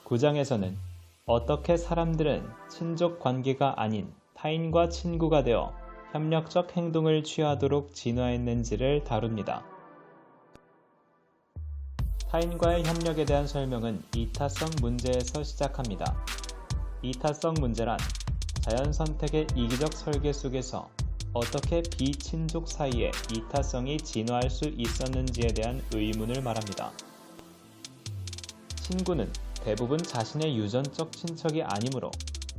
9장에서는 어떻게 사람들은 친족 관계가 아닌 타인과 친구가 되어 협력적 행동을 취하도록 진화했는지를 다룹니다. 타인과의 협력에 대한 설명은 이타성 문제에서 시작합니다. 이타성 문제란 자연 선택의 이기적 설계 속에서 어떻게 비친족 사이에 이타성이 진화할 수 있었는지에 대한 의문을 말합니다. 친구는 대부분 자신의 유전적 친척이 아니므로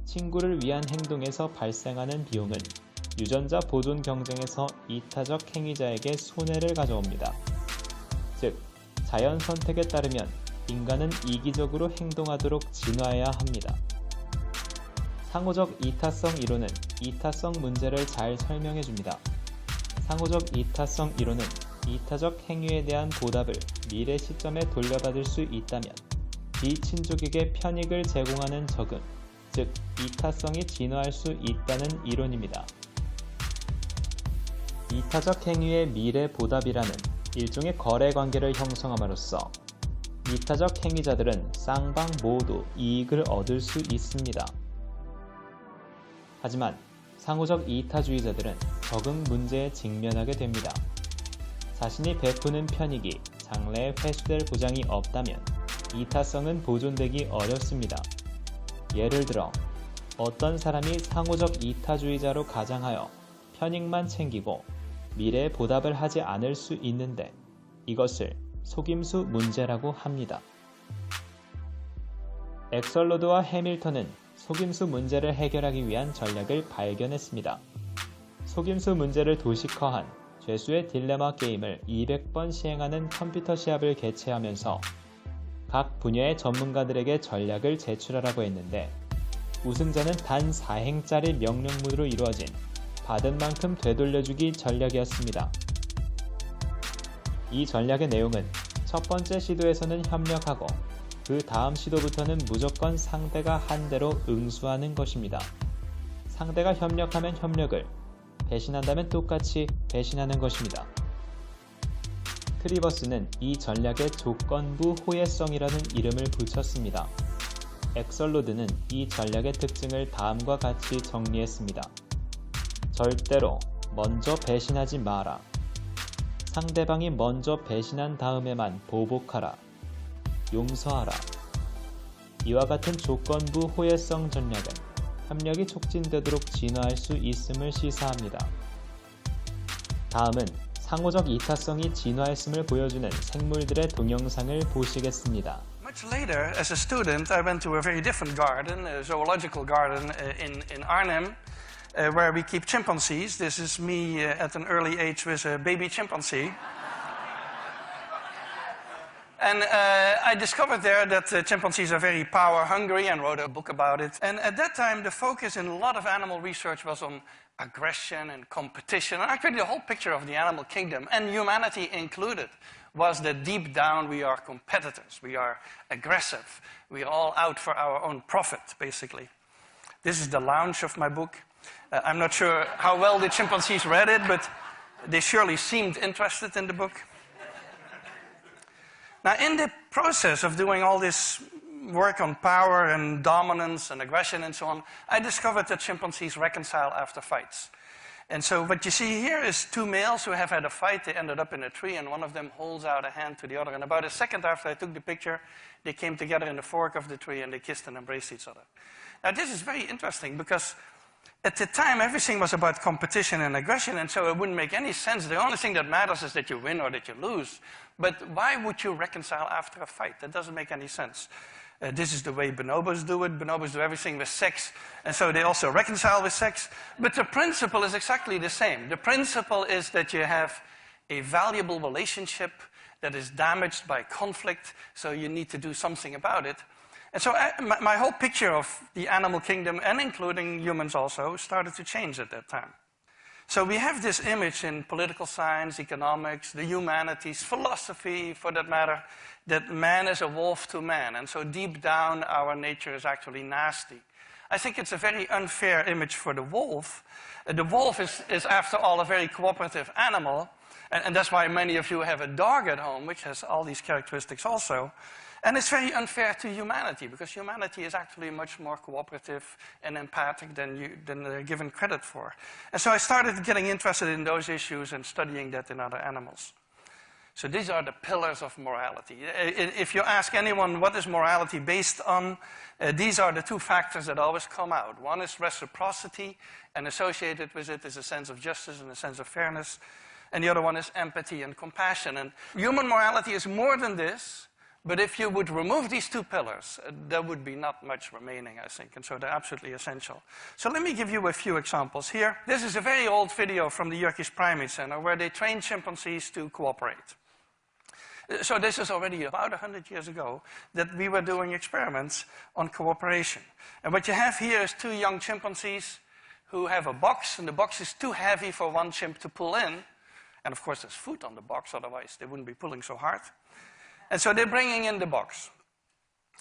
친구를 위한 행동에서 발생하는 비용은 유전자 보존 경쟁에서 이타적 행위자에게 손해를 가져옵니다. 즉, 자연 선택에 따르면 인간은 이기적으로 행동하도록 진화해야 합니다. 상호적 이타성 이론은 이타성 문제를 잘 설명해줍니다. 상호적 이타성 이론은 이타적 행위에 대한 보답을 미래 시점에 돌려받을 수 있다면 비친족에게 편익을 제공하는 적응, 즉 이타성이 진화할 수 있다는 이론입니다. 이타적 행위의 미래 보답이라는 일종의 거래 관계를 형성함으로써 이타적 행위자들은 쌍방 모두 이익을 얻을 수 있습니다. 하지만 상호적 이타주의자들은 적응 문제에 직면하게 됩니다. 자신이 베푸는 편익이 장래에 회수될 보장이 없다면 이타성은 보존되기 어렵습니다. 예를 들어 어떤 사람이 상호적 이타주의자로 가장하여 편익만 챙기고 미래에 보답을 하지 않을 수 있는데 이것을 속임수 문제라고 합니다. 엑설로드와 해밀턴은 속임수 문제를 해결하기 위한 전략을 발견했습니다. 속임수 문제를 도식화한 죄수의 딜레마 게임을 200번 시행하는 컴퓨터 시합을 개최하면서 각 분야의 전문가들에게 전략을 제출하라고 했는데 우승자는 단 4행짜리 명령문으로 이루어진 받은 만큼 되돌려주기 전략이었습니다. 이 전략의 내용은 첫 번째 시도에서는 협력하고 그 다음 시도부터는 무조건 상대가 한 대로 응수하는 것입니다. 상대가 협력하면 협력을, 배신한다면 똑같이 배신하는 것입니다. 트리버스는 이 전략에 조건부 호혜성이라는 이름을 붙였습니다. 엑설로드는 이 전략의 특징을 다음과 같이 정리했습니다. 절대로 먼저 배신하지 마라. 상대방이 먼저 배신한 다음에만 보복하라. 용서하라. 이와 같은 조건부 호혜성 전략은 협력이 촉진되도록 진화할 수 있음을 시사합니다. 다음은 상호적 이타성이 진화했음을 보여주는 생물들의 동영상을 보시겠습니다. Much later, as a student, I went to a very different garden, a zoological garden in Arnhem, where we keep chimpanzees. This is me at an early age with a baby chimpanzee. And I discovered there that chimpanzees are very power hungry and wrote a book about it. And at that time, the focus in a lot of animal research was on aggression and competition. And actually the whole picture of the animal kingdom, and humanity included, was that deep down we are competitors, we are aggressive, we are all out for our own profit, basically. This is the launch of my book. I'm not sure how well the chimpanzees read it, but they surely seemed interested in the book. Now, in the process of doing all this work on power and dominance and aggression and so on, I discovered that chimpanzees reconcile after fights. And so what you see here is two males who have had a fight. They ended up in a tree, and one of them holds out a hand to the other. And about a second after I took the picture, they came together in the fork of the tree, and they kissed and embraced each other. Now, this is very interesting because at the time, everything was about competition and aggression, and so it wouldn't make any sense. The only thing that matters is that you win or that you lose. But why would you reconcile after a fight? That doesn't make any sense. This is the way bonobos do it. Bonobos do everything with sex, and so they also reconcile with sex. But the principle is exactly the same. The principle is that you have a valuable relationship that is damaged by conflict, so you need to do something about it. And so my whole picture of the animal kingdom, and including humans also, started to change at that time. So we have this image in political science, economics, the humanities, philosophy for that matter, that man is a wolf to man. And so deep down, our nature is actually nasty. I think it's a very unfair image for the wolf. The wolf is after all, a very cooperative animal. And that's why many of you have a dog at home, which has all these characteristics also. And it's very unfair to humanity, because humanity is actually much more cooperative and empathic than they're given credit for. And so I started getting interested in those issues and studying that in other animals. So these are the pillars of morality. If you ask anyone what is morality based on, these are the two factors that always come out. One is reciprocity, and associated with it is a sense of justice and a sense of fairness. And the other one is empathy and compassion. And human morality is more than this. But if you would remove these two pillars, there would be not much remaining, I think. And so they're absolutely essential. So let me give you a few examples here. This is a very old video from the Yerkes Primate Center where they trained chimpanzees to cooperate. So this is already about 100 years ago that we were doing experiments on cooperation. And what you have here is two young chimpanzees who have a box, and the box is too heavy for one chimp to pull in. And of course there's food on the box, otherwise they wouldn't be pulling so hard. And so they're bringing in the box.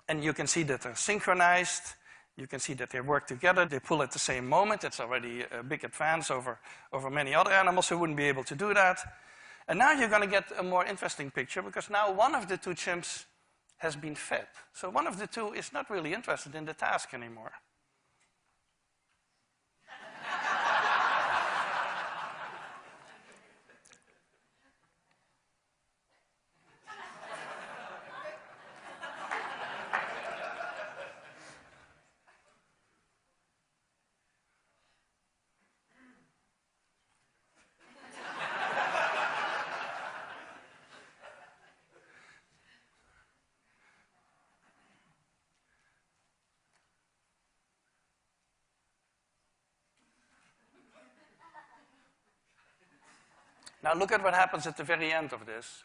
And you can see that they're synchronized. You can see that they work together. They pull at the same moment. It's already a big advance over many other animals who wouldn't be able to do that. And now you're going to get a more interesting picture, because now one of the two chimps has been fed. So one of the two is not really interested in the task anymore. Now look at what happens at the very end of this.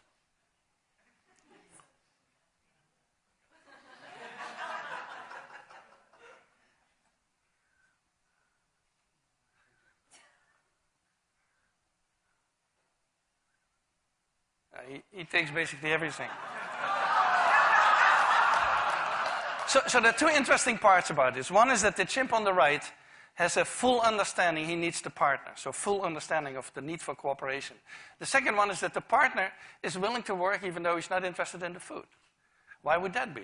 He takes basically everything. So there are two interesting parts about this. One is that the chimp on the right has a full understanding he needs the partner, so full understanding of the need for cooperation. The second one is that the partner is willing to work even though he's not interested in the food. Why would that be?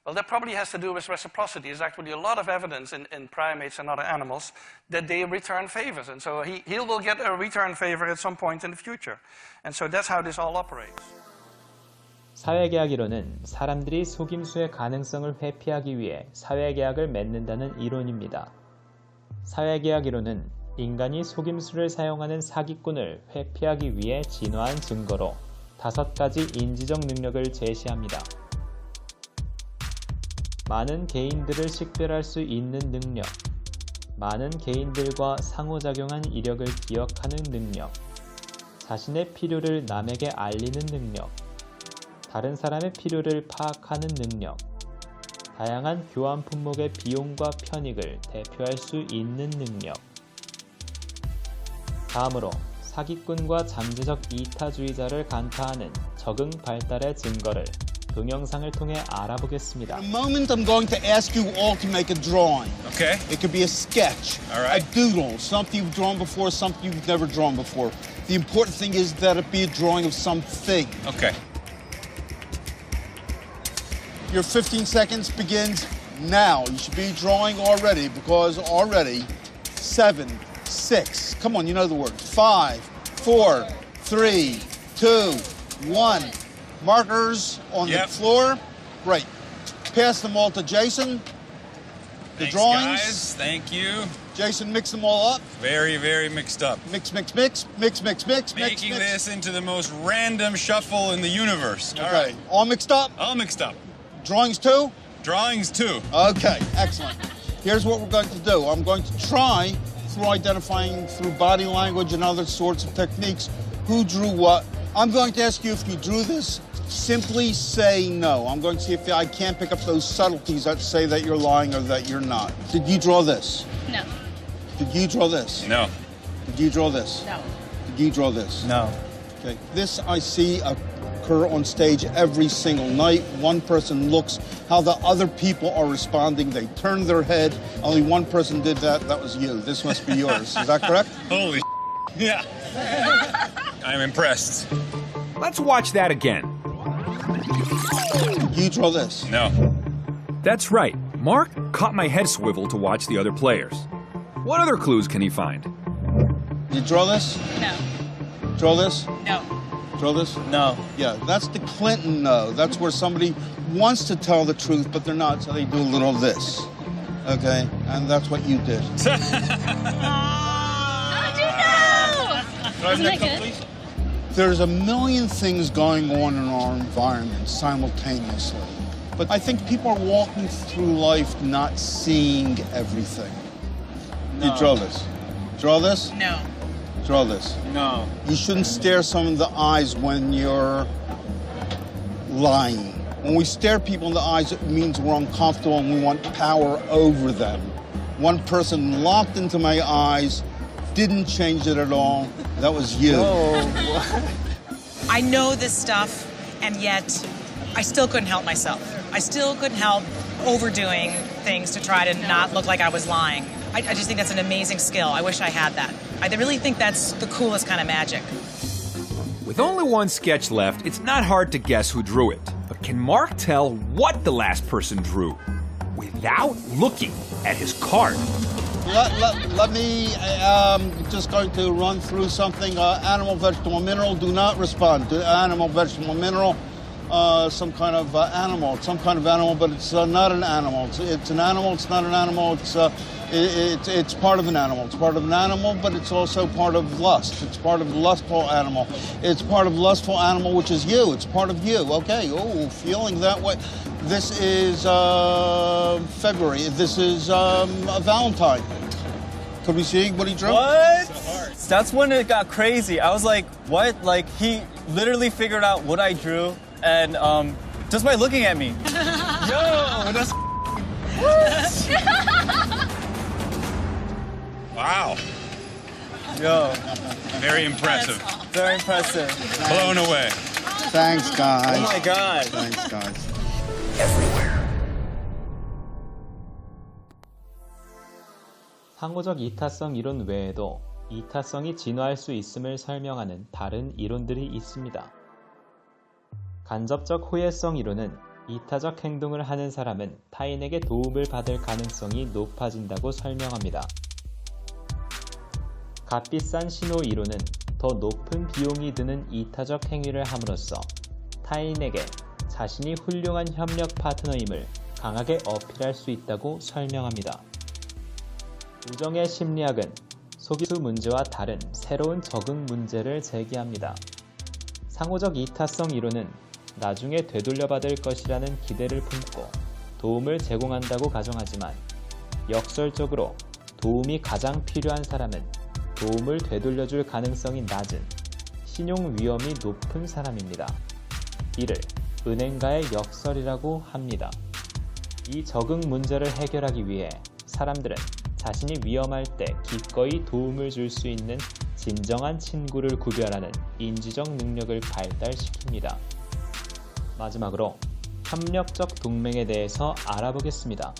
Well, that probably has to do with reciprocity. There's actually a lot of evidence in primates and other animals that they return favors. And so he will get a return favor at some point in the future. And so that's how this all operates. 사회계약 이론은 사람들이 속임수의 가능성을 회피하기 위해 사회계약을 맺는다는 이론입니다. 사회계약 이론은 인간이 속임수를 사용하는 사기꾼을 회피하기 위해 진화한 증거로 5가지 인지적 능력을 제시합니다. 많은 개인들을 식별할 수 있는 능력, 많은 개인들과 상호작용한 이력을 기억하는 능력, 자신의 필요를 남에게 알리는 능력, 다른 사람의 필요를 파악하는 능력, 다양한 교환 품목의 비용과 편익을 대표할 수 있는 능력. 다음으로 사기꾼과 잠재적 이타주의자를 간파하는 적응 발달의 증거를 동영상을 통해 알아보겠습니다. In a moment, I'm going to ask you all to make a drawing. Okay. It could be a sketch, All right. a doodle, something you've drawn before, something you've never drawn before. The important thing is that it be a drawing of something. Okay. Your 15 seconds begins now. You should be drawing already because already 7, 6. Come on, you know the words. 5, 4, 3, 2, 1. Markers on Yep. the floor. Great. Pass them all to Jason. The Thanks, drawings. guys. Thank you. Jason, mix them all up. Very, very mixed up. Mix, mix, mix, mix, mix, mix, Making mix, mix. this into the most random shuffle in the universe. All Okay. right. All mixed up. All mixed up. Drawings too. Drawings too. Okay, excellent. Here's what we're going to do. I'm going to try, through identifying through body language and other sorts of techniques, who drew what. I'm going to ask you if you drew this. Simply say no. I'm going to see if I can't pick up those subtleties that say that you're lying or that you're not. Did you draw this? No. Did you draw this? No. Did you draw this? No. Did you draw this? No. Okay. This I see occur on stage every single night. One person looks how the other people are responding. They turn their head. Only one person did that. That was you. This must be yours. Is that correct? Holy yeah. I'm impressed. Let's watch that again. Did you draw this? No. That's right. Mark caught my head swivel to watch the other players. What other clues can he find? Did you draw this? No. Draw this? No. Draw this? No. Yeah, that's the Clinton no. That's where somebody wants to tell the truth, but they're not, so they do a little of this. Okay? And that's what you did. How'd you know? Isn't that good? There's a million things going on in our environment simultaneously. But I think people are walking through life not seeing everything. You draw this. Draw this? No. Draw this. No. You shouldn't stare someone in the eyes when you're lying. When we stare people in the eyes, it means we're uncomfortable and we want power over them. One person locked into my eyes, didn't change it at all. That was you. I know this stuff, and yet I still couldn't help myself. I still couldn't help overdoing things to try to not look like I was lying. I just think that's an amazing skill. I wish I had that. I really think that's the coolest kind of magic. With only one sketch left, it's not hard to guess who drew it. But can Mark tell what the last person drew without looking at his card? Let me just going to run through something. Animal, vegetable, mineral. Do not respond to animal, vegetable, mineral. Some kind of animal. It's some kind of animal, but it's not an animal. It's an animal. It's not an animal. It's part of an animal. It's part of an animal, but it's also part of lust. It's part of the lustful animal. It's part of lustful animal, which is you. It's part of you. Okay. Oh, feeling that way. This is February. This is a Valentine. Could we see what he drew? What? That's when it got crazy. I was like, what? Like, he literally figured out what I drew, and just by looking at me. Yo, that's Wow. yo, Very impressive. very impressive. Blown away. Thanks, guys. Oh my God. Thanks, guys. 상호적 이타성 이론 외에도 이타성이 진화할 수 있음을 설명하는 다른 이론들이 있습니다. 간접적 호혜성 이론은 이타적 행동을 하는 사람은 타인에게 도움을 받을 가능성이 높아진다고 설명합니다. 값비싼 신호 이론은 더 높은 비용이 드는 이타적 행위를 함으로써 타인에게 자신이 훌륭한 협력 파트너임을 강하게 어필할 수 있다고 설명합니다. 우정의 심리학은 소비수 문제와 다른 새로운 적응 문제를 제기합니다. 상호적 이타성 이론은 나중에 되돌려받을 것이라는 기대를 품고 도움을 제공한다고 가정하지만 역설적으로 도움이 가장 필요한 사람은 도움을 되돌려줄 가능성이 낮은 신용 위험이 높은 사람입니다. 이를 은행가의 역설이라고 합니다. 이 적응 문제를 해결하기 위해 사람들은 자신이 위험할 때 기꺼이 도움을 줄 수 있는 진정한 친구를 구별하는 인지적 능력을 발달시킵니다. 마지막으로 협력적 동맹에 대해서 알아보겠습니다.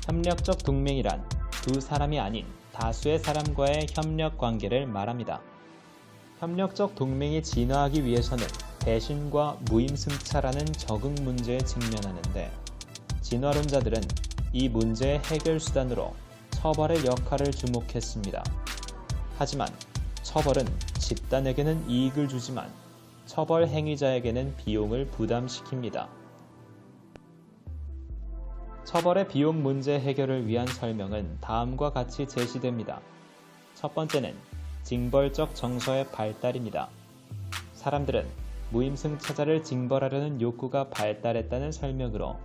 협력적 동맹이란 두 사람이 아닌 다수의 사람과의 협력 관계를 말합니다. 협력적 동맹이 진화하기 위해서는 배신과 무임승차라는 적응 문제에 직면하는데, 진화론자들은 이 문제의 해결 수단으로 처벌의 역할을 주목했습니다. 하지만 처벌은 집단에게는 이익을 주지만 처벌 행위자에게는 비용을 부담시킵니다. 처벌의 비용 문제 해결을 위한 설명은 다음과 같이 제시됩니다. 첫 번째는 징벌적 정서의 발달입니다. 사람들은 무임승차자를 징벌하려는 욕구가 발달했다는 설명으로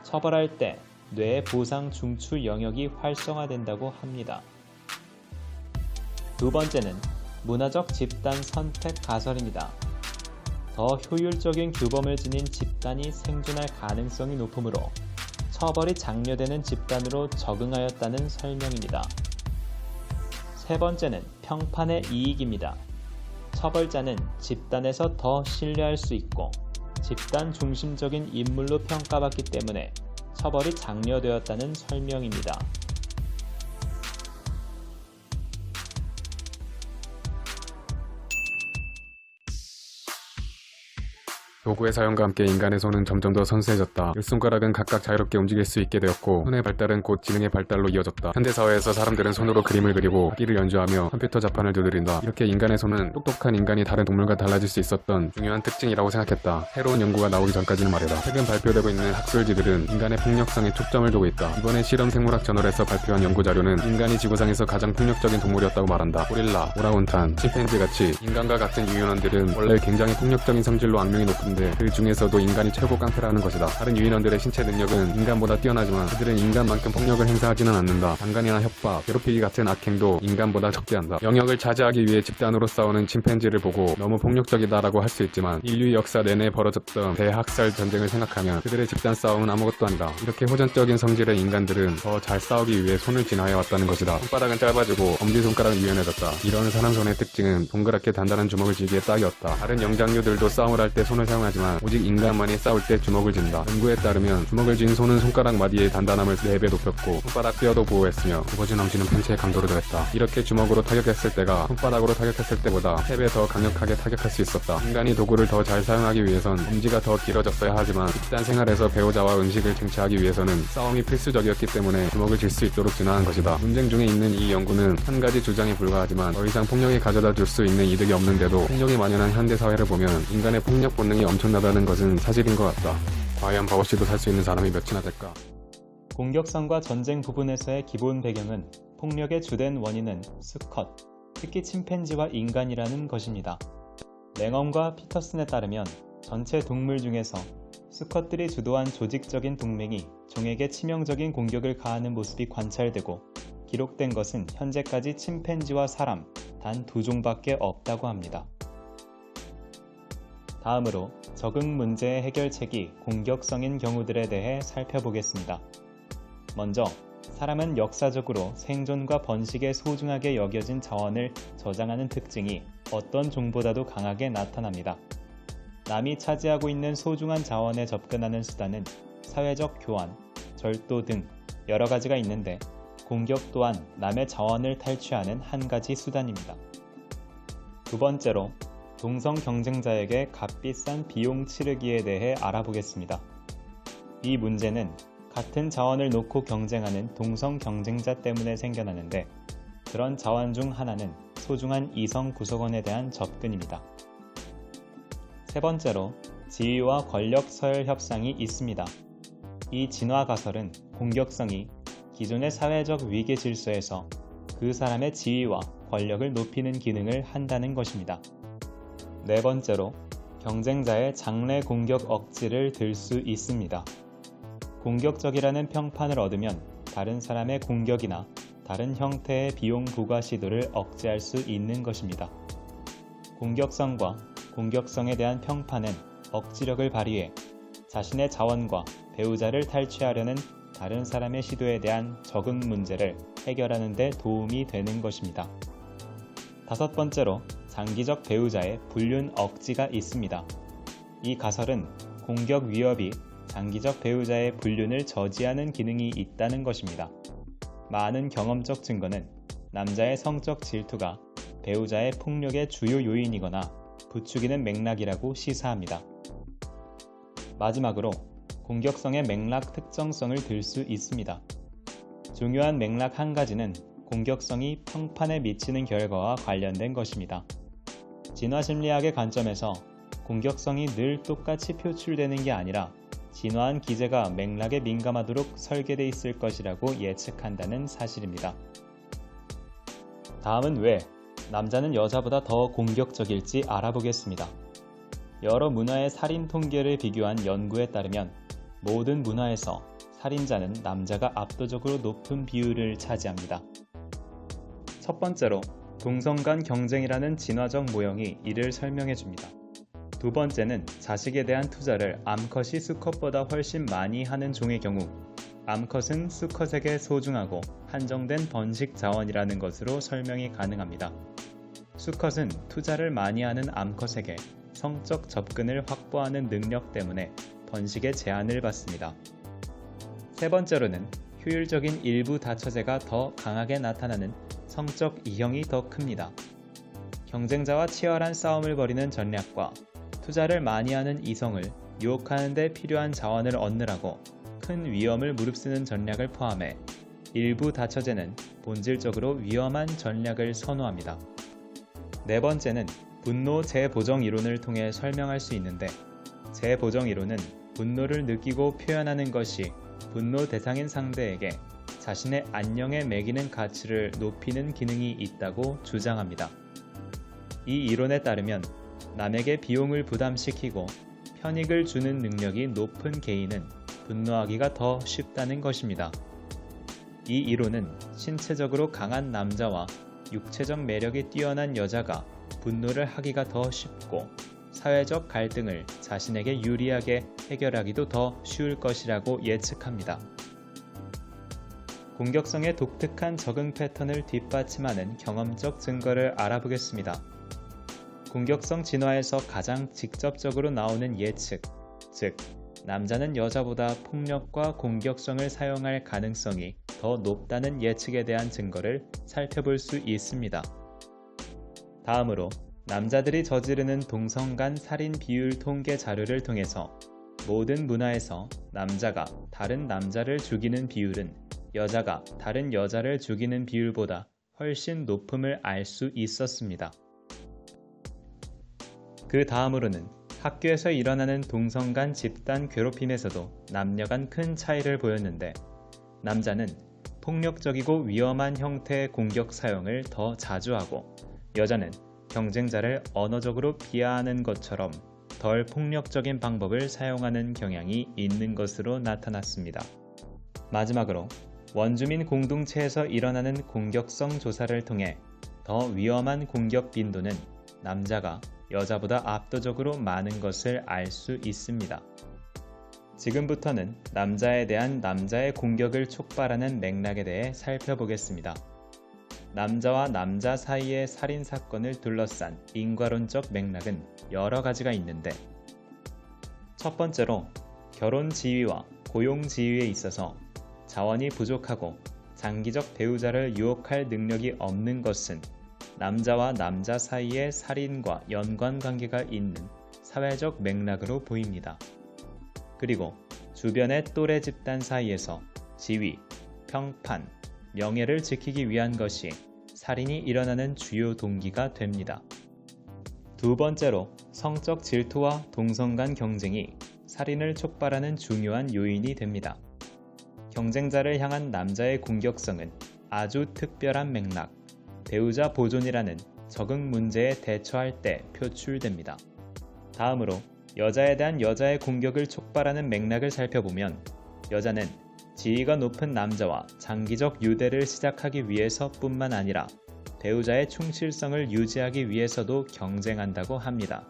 처벌할 때 뇌의 보상 중추 영역이 활성화된다고 합니다. 두 번째는 문화적 집단 선택 가설입니다. 더 효율적인 규범을 지닌 집단이 생존할 가능성이 높으므로 처벌이 장려되는 집단으로 적응하였다는 설명입니다. 세 번째는 평판의 이익입니다. 처벌자는 집단에서 더 신뢰할 수 있고 집단 중심적인 인물로 평가받기 때문에 처벌이 장려되었다는 설명입니다. 도구의 사용과 함께 인간의 손은 점점 더 선수해졌다. 손가락은 각각 자유롭게 움직일 수 있게 되었고, 손의 발달은 곧 지능의 발달로 이어졌다. 현대사회에서 사람들은 손으로 그림을 그리고 악기를 연주하며 컴퓨터 자판을 두드린다. 이렇게 인간의 손은 똑똑한 인간이 다른 동물과 달라질 수 있었던 중요한 특징이라고 생각했다. 새로운 연구가 나오기 전까지는 말이다. 최근 발표되고 있는 학술지들은 인간의 폭력성에 초점을 두고 있다. 이번에 실험생물학 저널에서 발표한 연구자료는 인간이 지구상에서 가장 폭력적인 동물이었다고 말한다. 고릴라, 오랑우탄, 침팬지같이 인간과 같은 유인원들은 원래 굉장히 폭력적인 성질로 악명이 높은데 그 중에서도 인간이 최고 깡패라는 것이다. 다른 유인원들의 신체 능력은 인간보다 뛰어나지만 그들은 인간만큼 폭력을 행사하지는 않는다. 강간이나 협박, 괴롭히기 같은 악행도 인간보다 적게 한다. 영역을 차지하기 위해 집단으로 싸우는 침팬지를 보고 너무 폭력적이다라고 할 수 있지만 인류 역사 내내 벌어졌던 대학살 전쟁을 생각하면 그들의 집단 싸움은 아무것도 아니다. 이렇게 호전적인 성질의 인간들은 더 잘 싸우기 위해 손을 진화해 왔다는 것이다. 손바닥은 짧아지고 엄지손가락은 유연해졌다. 이런 사람 손의 특징은 동그랗게 단단한 주먹을 쥐기에 딱이었다. 다른 영장류들도 싸움을 할 때 손을 사용하지만 오직 인간만이 싸울 때 주먹을 쥔다. 연구에 따르면 주먹을 쥔 손은 손가락 마디의 단단함을 4배 높였고 손바닥 뼈도 보호했으며 두거지 넘치는 펀치의 강도를 더했다. 이렇게 주먹으로 타격했을 때가 손바닥으로 타격했을 때보다 3배 더 강력하게 타격할 수 있었다. 인간이 도구를 더 잘 사용하기 위해선 엄지가 더 길어졌어야 하지만 집단 생활에서 배우자와 음식을 쟁취하기 위해서는 싸움이 필수적이었기 때문에 주먹을 쥘 수 있도록 진화한 것이다. 논쟁 중에 있는 이 연구는 한 가지 주장에 불과하지만 더 이상 폭력이 가져다 줄 수 있는 이득이 없는데도 폭력이 만연한 현대사회를 보면 인간의 폭력 본능이 엄청나다는 것은 사실인 것 같다. 과연 버거씨도 살 수 있는 사람이 몇이나 될까? 공격성과 전쟁 부분에서의 기본 배경은 폭력의 주된 원인은 수컷, 특히 침팬지와 인간이라는 것입니다. 랭엄과 피터슨에 따르면 전체 동물 중에서 수컷들이 주도한 조직적인 동맹이 종에게 치명적인 공격을 가하는 모습이 관찰되고 기록된 것은 현재까지 침팬지와 사람 단 2종밖에 없다고 합니다. 다음으로 적응 문제의 해결책이 공격성인 경우들에 대해 살펴보겠습니다. 먼저 사람은 역사적으로 생존과 번식에 소중하게 여겨진 자원을 저장하는 특징이 어떤 종보다도 강하게 나타납니다. 남이 차지하고 있는 소중한 자원에 접근하는 수단은 사회적 교환, 절도 등 여러 가지가 있는데 공격 또한 남의 자원을 탈취하는 한 가지 수단입니다. 두 번째로 동성 경쟁자에게 값비싼 비용 치르기에 대해 알아보겠습니다. 이 문제는 같은 자원을 놓고 경쟁하는 동성 경쟁자 때문에 생겨나는데 그런 자원 중 하나는 소중한 이성 구성원에 대한 접근입니다. 세 번째로 지위와 권력 서열 협상이 있습니다. 이 진화 가설은 공격성이 기존의 사회적 위계 질서에서 그 사람의 지위와 권력을 높이는 기능을 한다는 것입니다. 네 번째로 경쟁자의 장래 공격 억지를 들 수 있습니다. 공격적이라는 평판을 얻으면 다른 사람의 공격이나 다른 형태의 비용 부과 시도를 억제할 수 있는 것입니다. 공격성과 공격성에 대한 평판은 억지력을 발휘해 자신의 자원과 배우자를 탈취하려는 다른 사람의 시도에 대한 적응 문제를 해결하는 데 도움이 되는 것입니다. 다섯 번째로 장기적 배우자의 불륜 억지가 있습니다. 이 가설은 공격 위협이 장기적 배우자의 불륜을 저지하는 기능이 있다는 것입니다. 많은 경험적 증거는 남자의 성적 질투가 배우자의 폭력의 주요 요인이거나 부추기는 맥락이라고 시사합니다. 마지막으로 공격성의 맥락 특정성을 들 수 있습니다. 중요한 맥락 한 가지는 공격성이 평판에 미치는 결과와 관련된 것입니다. 진화심리학의 관점에서 공격성이 늘 똑같이 표출되는 게 아니라 진화한 기제가 맥락에 민감하도록 설계되어 있을 것이라고 예측한다는 사실입니다. 다음은 왜 남자는 여자보다 더 공격적일지 알아보겠습니다. 여러 문화의 살인 통계를 비교한 연구에 따르면 모든 문화에서 살인자는 남자가 압도적으로 높은 비율을 차지합니다. 첫 번째로 동성 간 경쟁이라는 진화적 모형이 이를 설명해 줍니다. 두 번째는 자식에 대한 투자를 암컷이 수컷보다 훨씬 많이 하는 종의 경우 암컷은 수컷에게 소중하고 한정된 번식 자원이라는 것으로 설명이 가능합니다. 수컷은 투자를 많이 하는 암컷에게 성적 접근을 확보하는 능력 때문에 번식에 제한을 받습니다. 세 번째로는 효율적인 일부 다처제가 더 강하게 나타나는 성적 이형이 더 큽니다. 경쟁자와 치열한 싸움을 벌이는 전략과 투자를 많이 하는 이성을 유혹하는 데 필요한 자원을 얻느라고 큰 위험을 무릅쓰는 전략을 포함해 일부 다처제는 본질적으로 위험한 전략을 선호합니다. 네 번째는 분노 재보정 이론을 통해 설명할 수 있는데, 재보정 이론은 분노를 느끼고 표현하는 것이 분노 대상인 상대에게 자신의 안녕에 매기는 가치를 높이는 기능이 있다고 주장합니다. 이 이론에 따르면 남에게 비용을 부담시키고 편익을 주는 능력이 높은 개인은 분노하기가 더 쉽다는 것입니다. 이 이론은 신체적으로 강한 남자와 육체적 매력이 뛰어난 여자가 분노를 하기가 더 쉽고 사회적 갈등을 자신에게 유리하게 해결하기도 더 쉬울 것이라고 예측합니다. 공격성의 독특한 적응 패턴을 뒷받침하는 경험적 증거를 알아보겠습니다. 공격성 진화에서 가장 직접적으로 나오는 예측, 즉 남자는 여자보다 폭력과 공격성을 사용할 가능성이 더 높다는 예측에 대한 증거를 살펴볼 수 있습니다. 다음으로 남자들이 저지르는 동성 간 살인 비율 통계 자료를 통해서 모든 문화에서 남자가 다른 남자를 죽이는 비율은 여자가 다른 여자를 죽이는 비율보다 훨씬 높음을 알 수 있었습니다. 그 다음으로는 학교에서 일어나는 동성 간 집단 괴롭힘에서도 남녀 간 큰 차이를 보였는데, 남자는 폭력적이고 위험한 형태의 공격 사용을 더 자주 하고 여자는 경쟁자를 언어적으로 비하하는 것처럼 덜 폭력적인 방법을 사용하는 경향이 있는 것으로 나타났습니다. 마지막으로 원주민 공동체에서 일어나는 공격성 조사를 통해 더 위험한 공격 빈도는 남자가 여자보다 압도적으로 많은 것을 알 수 있습니다. 지금부터는 남자에 대한 남자의 공격을 촉발하는 맥락에 대해 살펴보겠습니다. 남자와 남자 사이의 살인 사건을 둘러싼 인과론적 맥락은 여러 가지가 있는데, 첫 번째로 결혼 지위와 고용 지위에 있어서 자원이 부족하고 장기적 배우자를 유혹할 능력이 없는 것은 남자와 남자 사이의 살인과 연관관계가 있는 사회적 맥락으로 보입니다. 그리고 주변의 또래 집단 사이에서 지위, 평판, 명예를 지키기 위한 것이 살인이 일어나는 주요 동기가 됩니다. 두 번째로 성적 질투와 동성 간 경쟁이 살인을 촉발하는 중요한 요인이 됩니다. 경쟁자를 향한 남자의 공격성은 아주 특별한 맥락, 배우자 보존이라는 적응 문제에 대처할 때 표출됩니다. 다음으로 여자에 대한 여자의 공격을 촉발하는 맥락을 살펴보면, 여자는 지위가 높은 남자와 장기적 유대를 시작하기 위해서뿐만 아니라 배우자의 충실성을 유지하기 위해서도 경쟁한다고 합니다.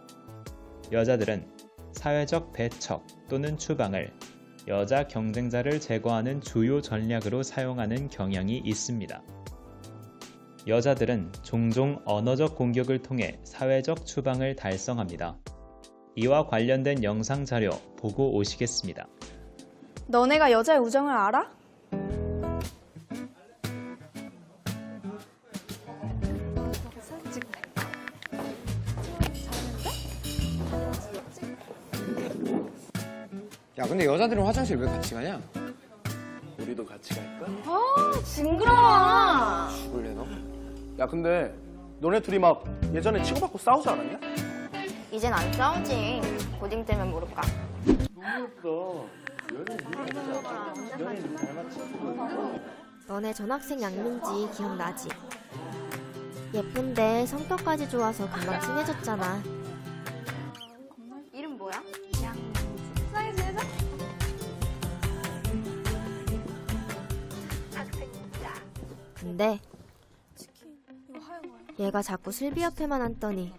여자들은 사회적 배척 또는 추방을 여자 경쟁자를 제거하는 주요 전략으로 사용하는 경향이 있습니다. 여자들은 종종 언어적 공격을 통해 사회적 추방을 달성합니다. 이와 관련된 영상 자료 보고 오시겠습니다. 너네가 여자의 우정을 알아? 야, 근데 여자들은 화장실 왜 같이 가냐? 우리도 같이 갈까? 아, 징그러워. 죽을래, 너? 야, 근데 너네 둘이 막 예전에 치고받고 싸우지 않았냐? 이젠 안 싸우지. 고딩 때면 모를까. 너무 예쁘다. 너네 전학생 양민지 기억나지? 예쁜데 성격까지 좋아서 금방 친해졌잖아. 이름 뭐야? 양민지. 사랑해 지내자. 근데 얘가 자꾸 슬비 옆에만 앉더니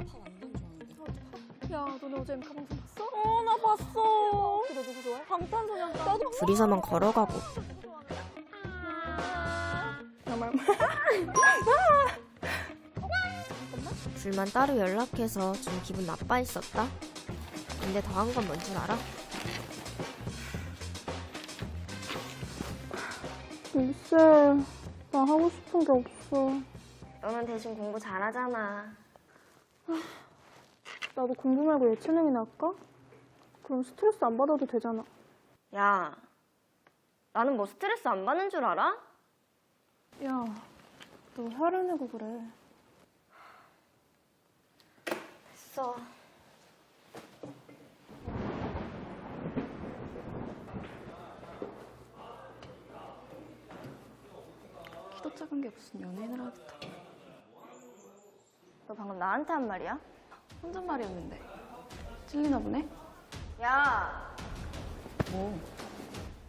야, 너네 어제 엠카 방송 봤어? 어, 나 봤어. 너 누구 좋아해? 방탄소년단. 나도. 둘이서만 걸어가고 정말. 둘만 따로 연락해서 좀 기분 나빠했었다. 근데 더한 건 뭔 줄 알아? 글쎄, 나 하고 싶은 게 없어. 너는 대신 공부 잘하잖아. 나도 공부 말고 예체능이나 할까? 그럼 스트레스 안 받아도 되잖아. 야, 나는 뭐 스트레스 안 받는 줄 알아? 야, 너 화를 내고 그래. 됐어. 키도 작은 게 무슨 연예인을 하겠다. 너 방금 나한테 한 말이야? 혼잣말이었는데. 찔리나 보네? 야, 뭐?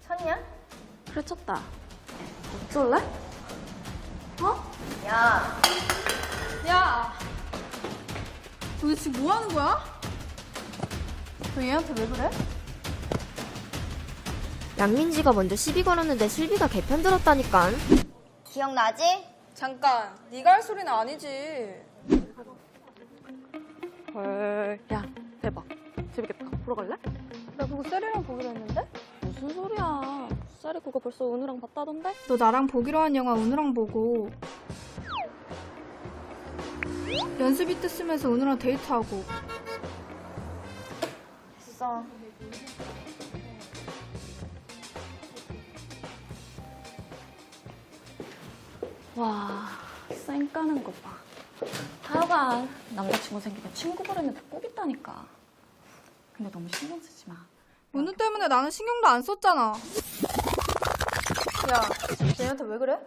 쳤냐? 그래, 쳤다. 어쩔래? 어? 야, 야! 너 지금 뭐 하는 거야? 너 얘한테 왜 그래? 양민지가 먼저 시비 걸었는데 슬비가 개편 들었다니깐. 기억나지? 잠깐, 네가 할 소리는 아니지. 헐, 야, 대박. 재밌겠다. 보러 갈래? 나 그거 셀이랑 보기로 했는데? 무슨 소리야. 셀이 그거 벌써 은우랑 봤다던데? 너 나랑 보기로 한 영화 은우랑 보고 연습이 때 쓰면서 은우랑 데이트하고. 됐어. 와, 쌩 까는 거 봐. 하여간 남자친구 생기면 친구 부르는 게 꼭 있다니까. 근데 너무 신경 쓰지 마. 은우 때문에 나는 신경도 안 썼잖아. 야, 쟤한테 왜 그래?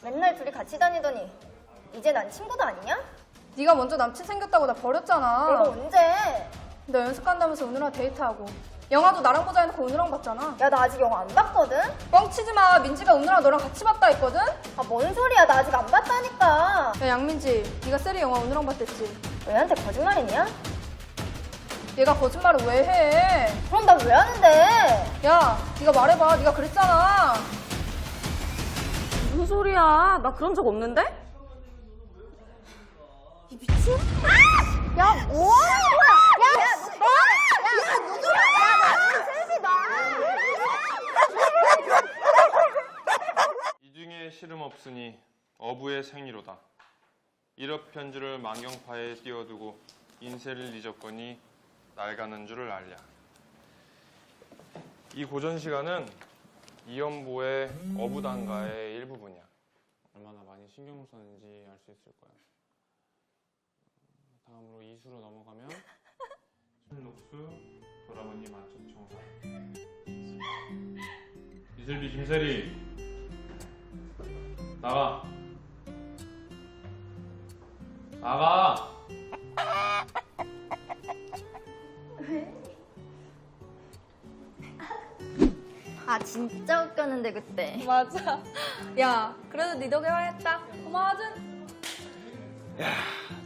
맨날 둘이 같이 다니더니 이제 난 친구도 아니냐? 네가 먼저 남친 생겼다고 나 버렸잖아. 내가 언제? 너 연습 간다면서 은우랑 데이트하고 영화도 나랑 보자 해놓고 은우랑 봤잖아. 야, 나 아직 영화 안 봤거든? 뻥치지 마. 민지가 은우랑 너랑 같이 봤다 했거든? 아, 뭔 소리야. 나 아직 안 봤다니까. 야, 양민지, 네가 셀이 영화 은우랑 봤댔지? 얘한테 거짓말이냐? 얘가 거짓말을 왜 해? 그럼 나 왜 하는데? 야, 네가 말해봐. 네가 그랬잖아. 무슨 소리야? 나 그런 적 없는데? 이 미친? 야, 뭐 하는 거야? 야, 누구야? 야, 나는 셋이다. 이 중에 시름 없으니 어부의 생이로다. 일업 편주를 망경파에 띄워두고 인세를 잊었거니 낡아는 줄을 알랴. 이 고전 시가는 이연보의 어부단가의 일부분이야. 얼마나 많이 신경을 썼는지 알 수 있을 거야. 다음으로 이수로 넘어가면 순록수, 도라버니 만점 청사. 이슬비, 김세리 나가. 나가. 아, 진짜 웃겼는데 그때. 맞아. 야, 그래도 네 덕에 화했다. 고마워준. 야,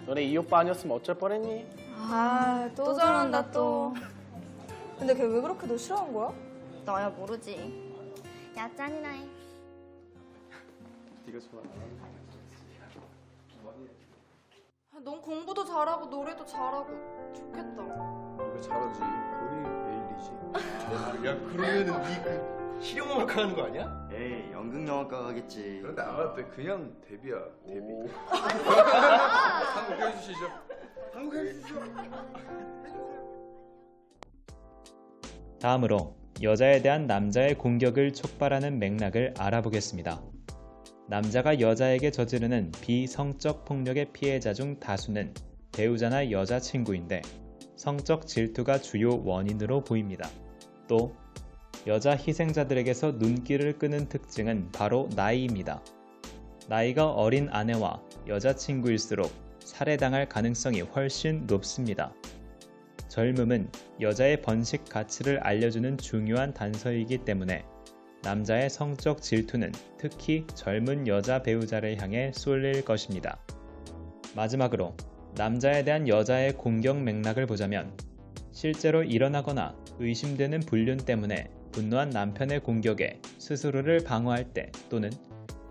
너네 이 오빠 아니었으면 어쩔 뻔했니? 아, 또 저런다 또. 근데 걔 왜 그렇게 너 싫어한 거야? 너야 모르지. 야, 짠이나 해. 넌 공부도 잘하고 노래도 잘하고 좋겠다. 네가 잘하지. 거의 메일이지. 야 그러면은 네 실용음악과 하는 거 아니야? 에이 연극영화과 가겠지. 그런데 아가때 그냥 데뷔야. 데뷔. 한국 해주시죠. 한국 해주시죠. 다음으로 여자에 대한 남자의 공격을 촉발하는 맥락을 알아보겠습니다. 남자가 여자에게 저지르는 비성적 폭력의 피해자 중 다수는 배우자나 여자친구인데 성적 질투가 주요 원인으로 보입니다. 또 여자 희생자들에게서 눈길을 끄는 특징은 바로 나이입니다. 나이가 어린 아내와 여자친구일수록 살해당할 가능성이 훨씬 높습니다. 젊음은 여자의 번식 가치를 알려주는 중요한 단서이기 때문에 남자의 성적 질투는 특히 젊은 여자 배우자를 향해 쏠릴 것입니다. 마지막으로 남자에 대한 여자의 공격 맥락을 보자면 실제로 일어나거나 의심되는 불륜 때문에 분노한 남편의 공격에 스스로를 방어할 때 또는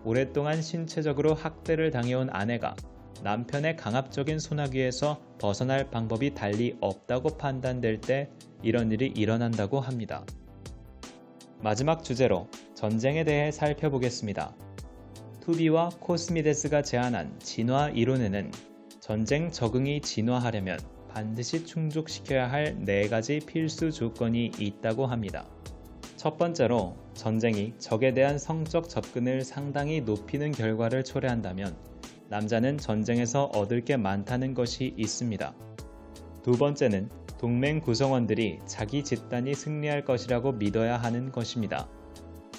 오랫동안 신체적으로 학대를 당해온 아내가 남편의 강압적인 손아귀에서 벗어날 방법이 달리 없다고 판단될 때 이런 일이 일어난다고 합니다. 마지막 주제로 전쟁에 대해 살펴보겠습니다. 투비와 코스미데스가 제안한 진화 이론에는 전쟁 적응이 진화하려면 반드시 충족시켜야 할 4가지 필수 조건이 있다고 합니다. 첫 번째로 전쟁이 적에 대한 성적 접근을 상당히 높이는 결과를 초래한다면 남자는 전쟁에서 얻을 게 많다는 것이 있습니다. 두 번째는 동맹 구성원들이 자기 집단이 승리할 것이라고 믿어야 하는 것입니다.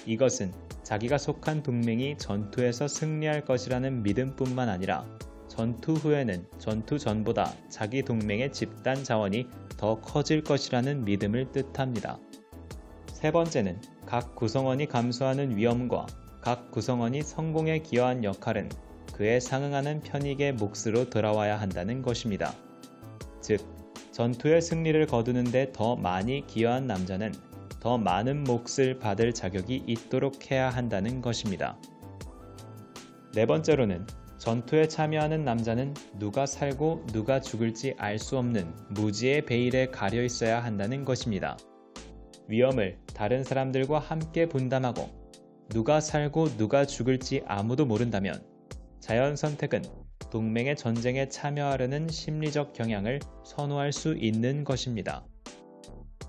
이것은 자기가 속한 동맹이 전투에서 승리할 것이라는 믿음뿐만 아니라 전투 후에는 전투 전보다 자기 동맹의 집단 자원이 더 커질 것이라는 믿음을 뜻합니다. 세 번째는 각 구성원이 감수하는 위험과 각 구성원이 성공에 기여한 역할은 그에 상응하는 편익의 몫으로 돌아와야 한다는 것입니다. 즉, 전투의 승리를 거두는 데 더 많이 기여한 남자는 더 많은 몫을 받을 자격이 있도록 해야 한다는 것입니다. 네 번째로는 전투에 참여하는 남자는 누가 살고 누가 죽을지 알 수 없는 무지의 베일에 가려 있어야 한다는 것입니다. 위험을 다른 사람들과 함께 분담하고 누가 살고 누가 죽을지 아무도 모른다면 자연 선택은 동맹의 전쟁에 참여하려는 심리적 경향을 선호할 수 있는 것입니다.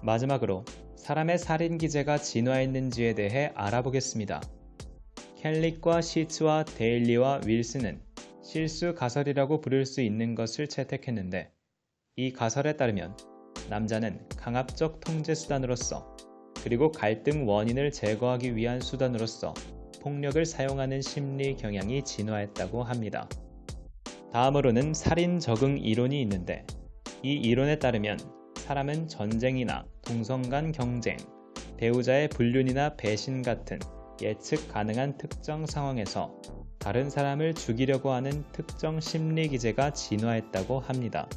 마지막으로 사람의 살인 기제가 진화했는지에 대해 알아보겠습니다. 켈릭과 시츠와 데일리와 윌슨은 실수 가설이라고 부를 수 있는 것을 채택했는데 이 가설에 따르면 남자는 강압적 통제 수단으로서 그리고 갈등 원인을 제거하기 위한 수단으로서 폭력을 사용하는 심리 경향이 진화했다고 합니다. 다음으로는 살인 적응 이론이 있는데 이 이론에 따르면 사람은 전쟁이나 동성 간 경쟁, 배우자의 불륜이나 배신 같은 예측 가능한 특정 상황에서 다른 사람을 죽이려고 하는 특정 심리 기제가 진화했다고 합니다.